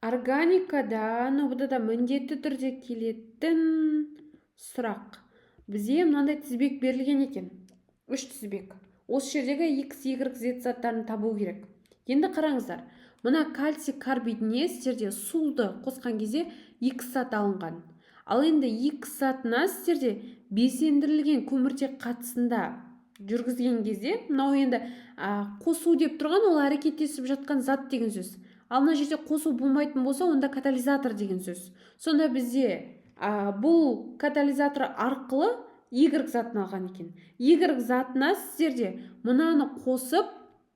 Органикадан да міндетті түрде келетін сұрақ. Бізге мынандай тізбек берілген екен. 3 тізбек. Осы жердегі X, Y, Z заттарын табу керек. Енді қараңыздар. Мына кальций карбидіне сіздерде суды қосқан кезде X зат алынған. Ал енді X затына сіздерде белсендірілген көміртек қатысында жүргізген кезде, мынау енді қосу деп тұрған, ол әрекеттесіп жатқан зат деген сөз. Ал мына жерде қосу болмайтын болса, онда катализатор деген сөз. Сонда бізде бұл катализатор арқылы Y затын алған екен. Y затына сіздерде мынаны қосып,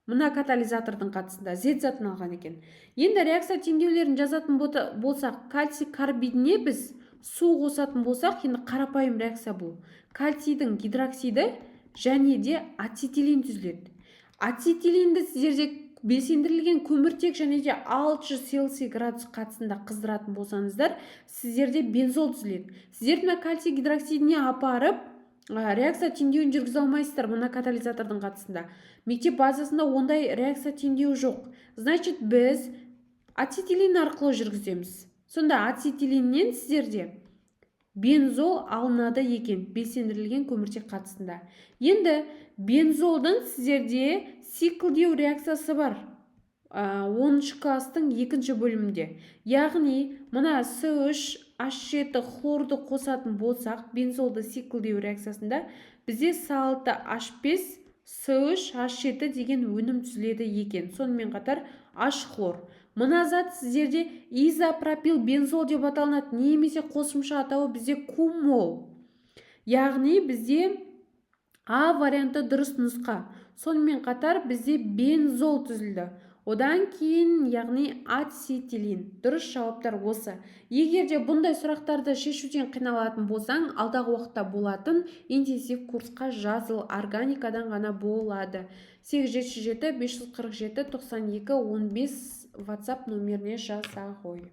мына катализатордың қатысында Z затын алған екен. Енді реакция теңдеулерін жазатын болсақ, кальций карбидіне біз су қосатын болсақ, енді қарапайым реакция бұл. Кальцийдің гидроксиді және де ацетилин түзіледі. Ацетилинді сіздерде белсендірілген көміртек және де 600 Цельсий градус қатысында қыздыратын болсаңыздар, сіздерде бензол түзіледі. Сіздер мына кальций гидроксидіне апарып, реакция теңдеуін жүргізе алмайсыздар мына катализатордың қатысында. Мектеп базасында ондай реакция теңдеуі жоқ. Значит, біз ацетилин арқылы жүргіземіз. Сонда ацетилиннен сіздерде бензол алынады екен, белсендірілген көміртек қатысында. Енді бензолдың сіздерде циклдеу реакциясы бар. 10 кластың 2 бөлімінде. Яғни, мына С3H7 хлорды қосатын болсақ, бензолды циклдеу реакциясында бізде С6H5 С3H7 деген өнім түзіледі екен. Сонымен қатар H хлор. Мына зат сіздерде изопропил бензол деп аталынады, немесе қосымша атауы бізде кумол. Яғни бізде А варианты дұрыс нұсқа. Сонымен қатар бізде бензол түзілді. Одан кейін, яғни ацетилин. Дұрыс жауаптар осы. Егер де бұндай сұрақтарды шешуден қиналатын болсаң, алдағы уақытта болатын интенсив курсқа жазыл, органикадан ғана болады. 877 547 92 15 WhatsApp нөміріне жаза ғой.